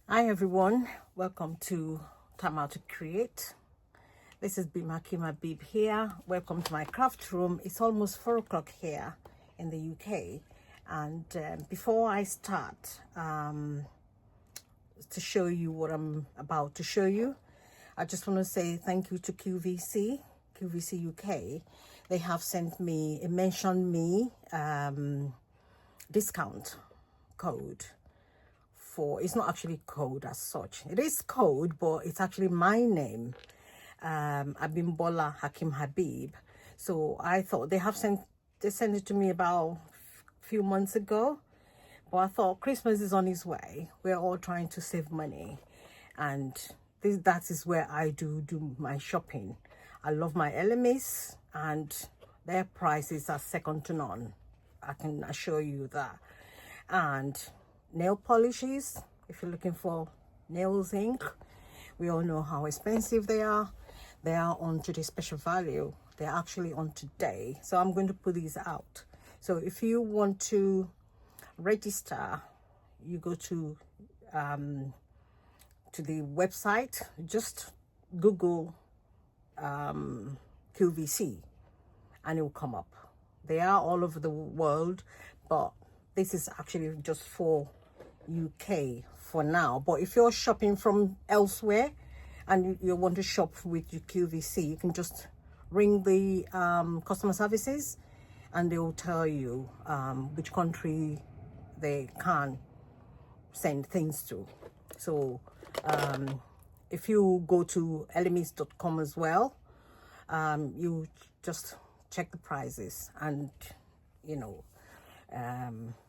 Hi everyone, welcome to Time Out to Create. This is Hakeem-Habeeb here. Welcome to my craft room. It's almost 4 o'clock here in the UK, and before I start to show you what I'm about to show you, I just want to say thank you to QVC UK. They have sent me a mention me discount code. It's not actually code as such. It is code, but it's actually my name, Babalola Hakeem-Habeeb. So I thought they sent it to me about a few months ago, but I thought Christmas is on its way. We're all trying to save money, and that is where I do my shopping. I love my LMS, and their prices are second to none. I can assure you that. And nail polishes, if you're looking for nails ink, we all know how expensive they are. They are on today's special value. They're actually on today, so I'm going to put these out. So if you want to register, you go to the website, just Google QVC and it will come up. They are all over the world, but this is actually just for UK for now. But if you're shopping from elsewhere and you want to shop with your QVC, you can just ring the customer services and they will tell you which country they can send things to. So if you go to lms.com as well, you just check the prices, and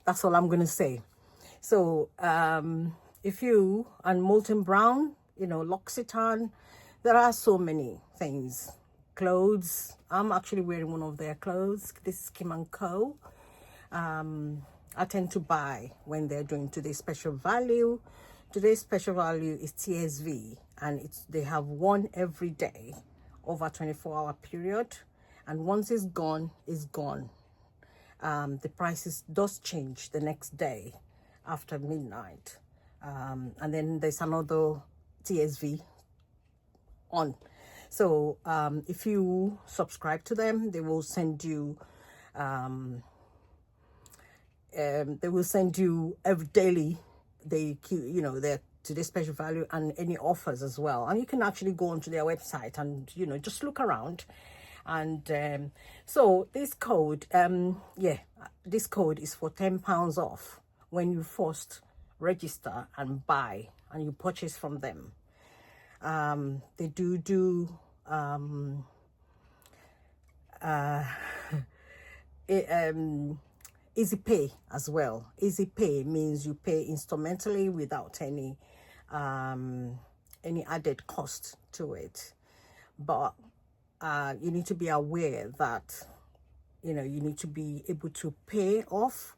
that's all I'm going to say. So if you, and Molten Brown, L'Occitane, there are so many things. Clothes, I'm actually wearing one of their clothes. This is Kim & Co. I tend to buy when they're doing today's special value. Today's special value is TSV, and they have one every day over 24-hour period, and once it's gone, it's gone. The prices does change the next day after midnight, and then there's another TSV on. So if you subscribe to them, they will send you every daily their today's special value and any offers as well. And you can actually go onto their website and just look around. And so this code, this code is for £10 off when you first register and buy and you purchase from them. They do easy pay as well. Easy pay means you pay instrumentally without any added cost to it. But you need to be aware that you need to be able to pay off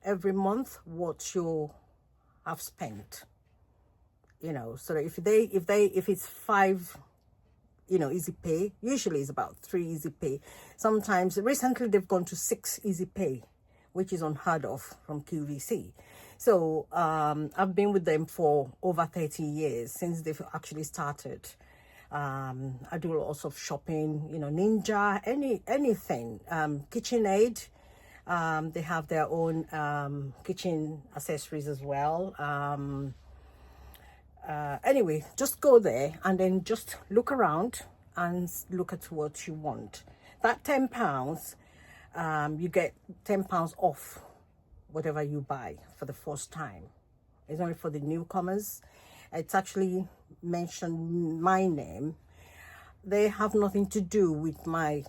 every month what you have spent. So that if it's 5 easy pay, usually it's about 3 easy pay. Sometimes recently they've gone to 6 easy pay, which is unheard of from QVC. So I've been with them for over 30 years since they've actually started. I do lots of shopping, Ninja, anything, KitchenAid. They have their own kitchen accessories as well. Anyway, just go there and then just look around and look at what you want. That £10, you get £10 off whatever you buy for the first time. It's only for the newcomers. It's actually mentioned my name. They have nothing to do with my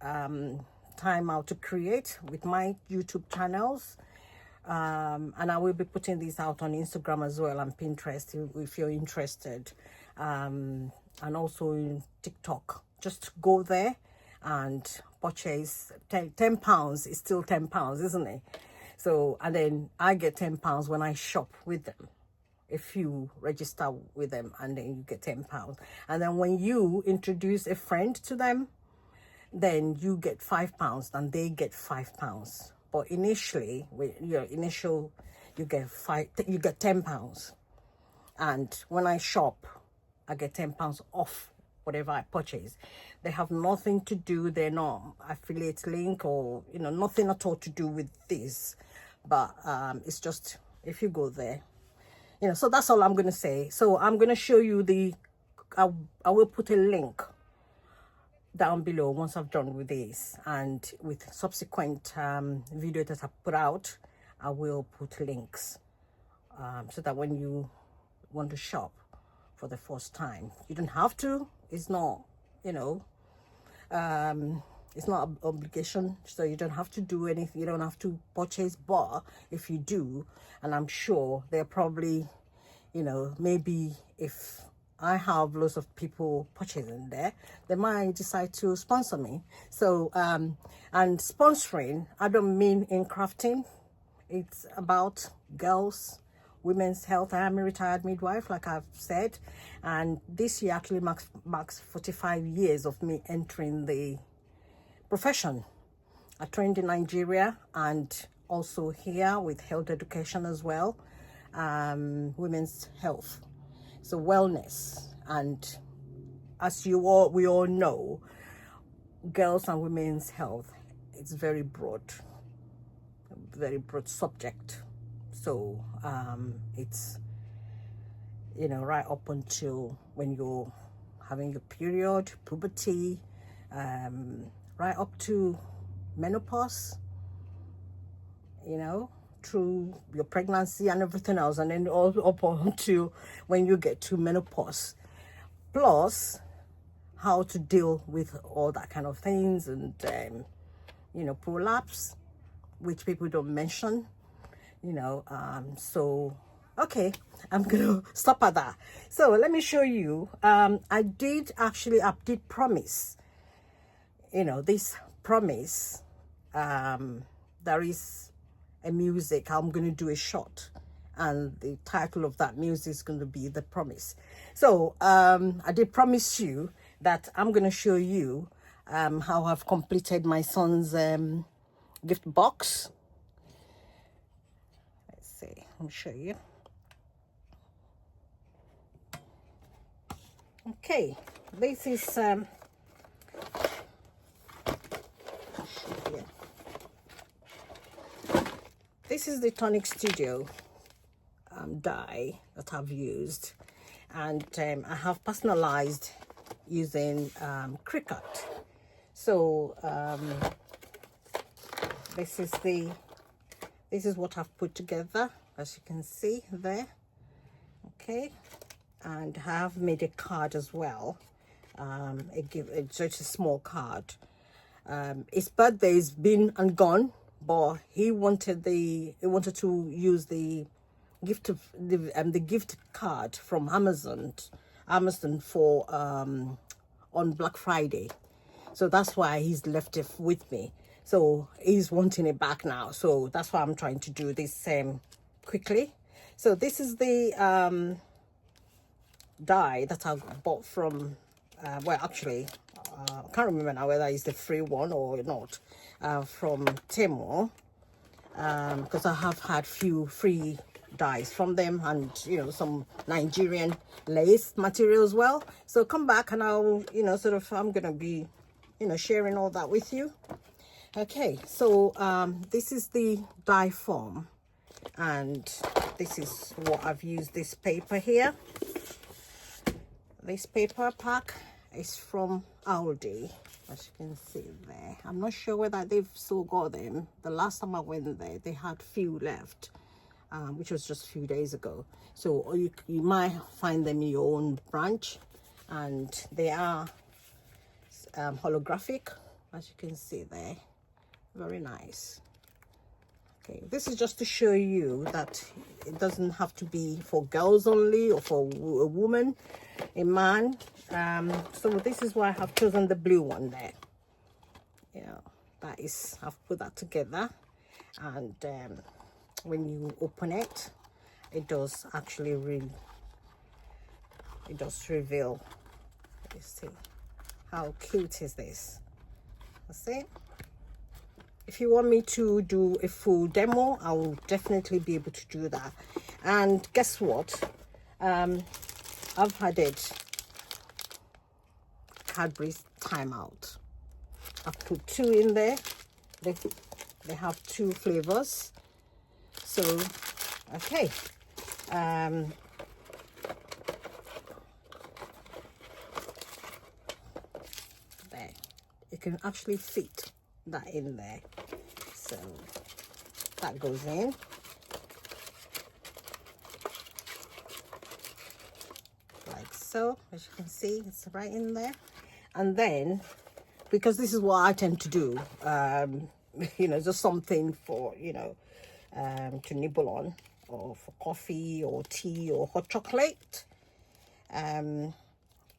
Time Out to Create, with my YouTube channels. And I will be putting these out on Instagram as well and Pinterest if you're interested, and also in TikTok. Just go there and purchase. £10 is still £10, isn't it? So, and then I get £10 when I shop with them. If you register with them, and then you get £10. And then when you introduce a friend to them, then you get £5 and they get £5. But initially, with your initial you get £10. And when I shop, I get £10 off whatever I purchase. They have nothing to do, they're not affiliate link or, you know, nothing at all to do with this. But it's just, if you go there, you know, so that's all I'm going to say. So I'm going to show you I will put a link down below once I've done with this, and with subsequent video that I put out, I will put links so that when you want to shop for the first time, you don't have to. It's not, you know, it's not an obligation, so you don't have to do anything. You don't have to purchase, but if you do, and I'm sure they're probably, you know, maybe if I have lots of people purchasing there, they might decide to sponsor me. So and sponsoring, I don't mean in crafting. It's about girls, women's health. I am a retired midwife, like I've said, and this year actually marks 45 years of me entering the profession. I trained in Nigeria and also here with health education as well, women's health, so wellness. And as we all know, girls and women's health, it's very broad subject. So it's, you know, right up until when you're having your period, puberty, right up to menopause, you know, through your pregnancy and everything else, and then all up until when you get to menopause, plus how to deal with all that kind of things, and you know, prolapse, which people don't mention, you know. So okay, I'm gonna stop at that. So let me show you. I did promise, you know, this promise, there is a music. I'm going to do a short, and the title of that music is going to be The Promise. So I did promise you that I'm going to show you how I've completed my son's gift box. Let's see, let me show you. Okay, this is this is the Tonic Studio die that I've used, and I have personalized using Cricut. So this is what I've put together, as you can see there. Okay, and I have made a card as well. It's just a small card. His birthday has been and gone, but he wanted to use the gift card from Amazon for on Black Friday. So that's why he's left it with me. So he's wanting it back now. So that's why I'm trying to do this quickly. So this is the die that I bought from well, actually I can't remember now whether it's the free one or not, from Temu, because I have had few free dies from them, and you know, some Nigerian lace material as well. So come back and I'll, you know, sort of, I'm gonna be, you know, sharing all that with you. Okay, so this is the die form, and this is what I've used. This paper here, this paper pack is from Aldi, as you can see there. I'm not sure whether they've still got them. The last time I went there, they had few left, which was just a few days ago. So you might find them in your own branch, and they are holographic, as you can see there. Very nice. Okay, this is just to show you that it doesn't have to be for girls only, or for a woman, a man. So this is why I have chosen the blue one there. You know, that is, I've put that together, and when you open it, it does actually reveal. Let's see, how cute is this? See? if you want me to do a full demo, I will definitely be able to do that. And guess what? I've added Cadbury's timeout. I've put 2 in there. They have 2 flavors. So okay, there, you can actually fit that in there. So that goes in. Like so, as you can see, it's right in there. And then, because this is what I tend to do, you know, just something for, you know, to nibble on, or for coffee or tea or hot chocolate. And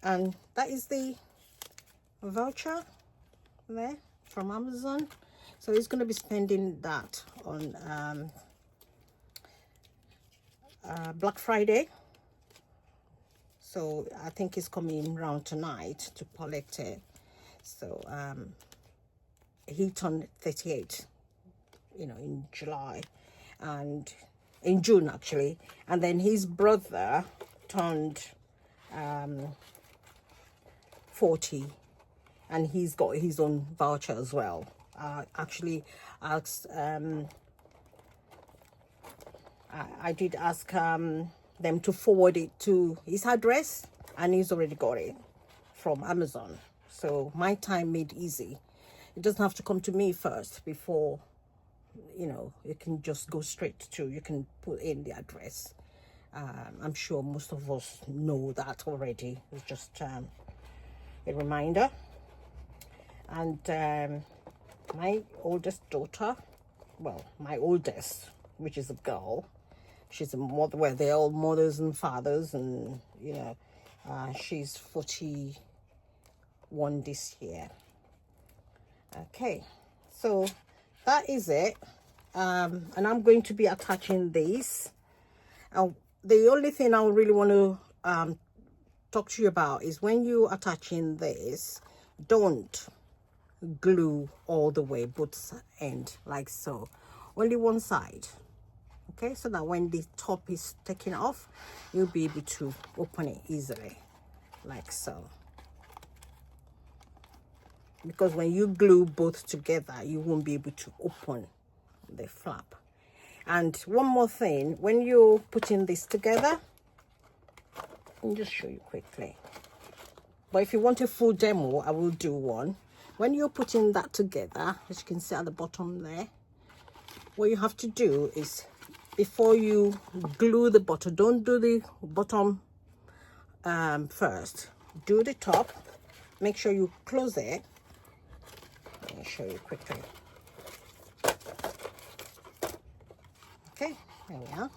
that is the voucher there from Amazon. So he's going to be spending that on Black Friday. So I think he's coming round tonight to collect it. So he turned 38, you know, in July, and in June actually, and then his brother turned 40, and he's got his own voucher as well. Actually asked, I did ask them to forward it to his address, and he's already got it from Amazon. So my time made easy. It doesn't have to come to me first before, you know, you can just go straight to, you can put in the address. I'm sure most of us know that already. It's just a reminder. And my oldest daughter, well, my oldest, which is a girl, she's a mother, well, they're all mothers and fathers, and, you know, she's 41 this year. Okay, so that is it. And I'm going to be attaching these. The only thing I really want to talk to you about is when you attaching this, don't glue all the way, both end, like so. Only one side. Okay, so that when the top is taken off, you'll be able to open it easily, like so. Because when you glue both together, you won't be able to open the flap. And one more thing, when you're putting this together, I'll just show you quickly. But if you want a full demo, I will do one. When you're putting that together, as you can see at the bottom there, what you have to do is, before you glue the bottom, don't do the bottom first. Do the top. Make sure you close it. Let me show you quickly. Okay, there we are.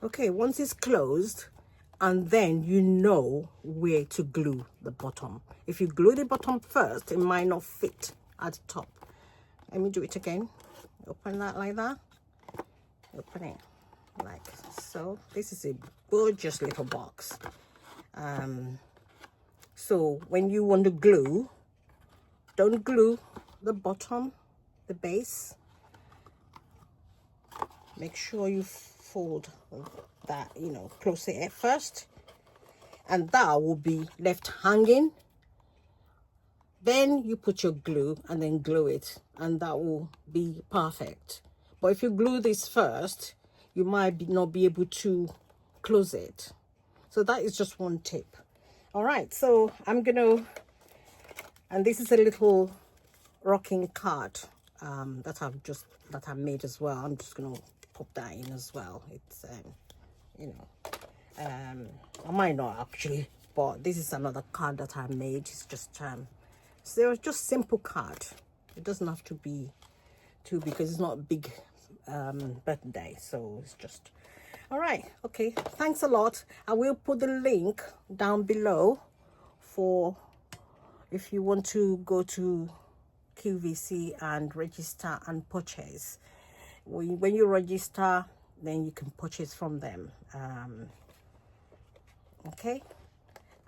Okay, once it's closed, and then you know where to glue the bottom. If you glue the bottom first, it might not fit at the top. Let me do it again. Open that like that. Open it like so. This is a gorgeous little box. So when you want to glue, don't glue the bottom, the base. Make sure you fold that, you know, close it first, and that will be left hanging. Then you put your glue and then glue it, and that will be perfect. But if you glue this first, you might not be able to close it. So that is just one tip. All right, so I'm gonna, and this is a little rocking card that I made as well. I'm just gonna pop that in as well. It's you know, I might not actually, but this is another card that I made. It's just so just simple card. It doesn't have to be too, because it's not a big birthday, so it's just all right. Okay, thanks a lot. I will put the link down below for if you want to go to QVC and register and purchase. When you register, then you can purchase from them. Okay,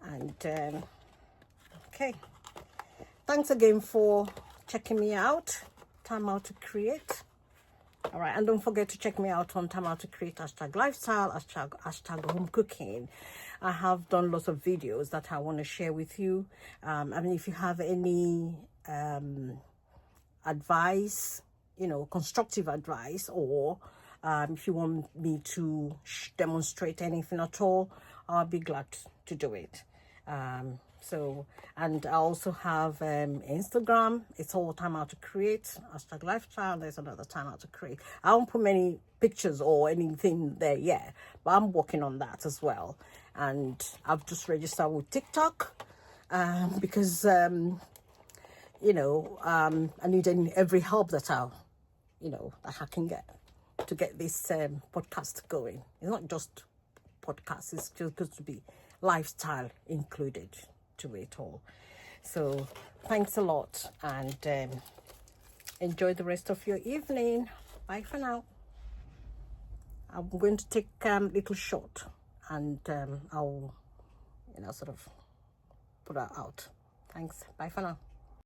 And okay, thanks again for checking me out. Time Out to Create. All right, and don't forget to check me out on Time Out to Create #lifestyle, #home cooking. I have done lots of videos that I want to share with you. I mean, if you have any advice, you know, constructive advice, or if you want me to demonstrate anything at all, I'll be glad to do it. So, and I also have Instagram. It's all Time Out to Create #lifestyle. There's another Time Out to Create. I won't put many pictures or anything there yet, but I'm working on that as well. And I've just registered with TikTok because you know, I need every help that I can get to get this podcast going. It's not just podcast, it's just going to be lifestyle included to it all. So thanks a lot, and enjoy the rest of your evening. Bye for now. I'm going to take a little shot, and I'll sort of put that out. Thanks. Bye for now.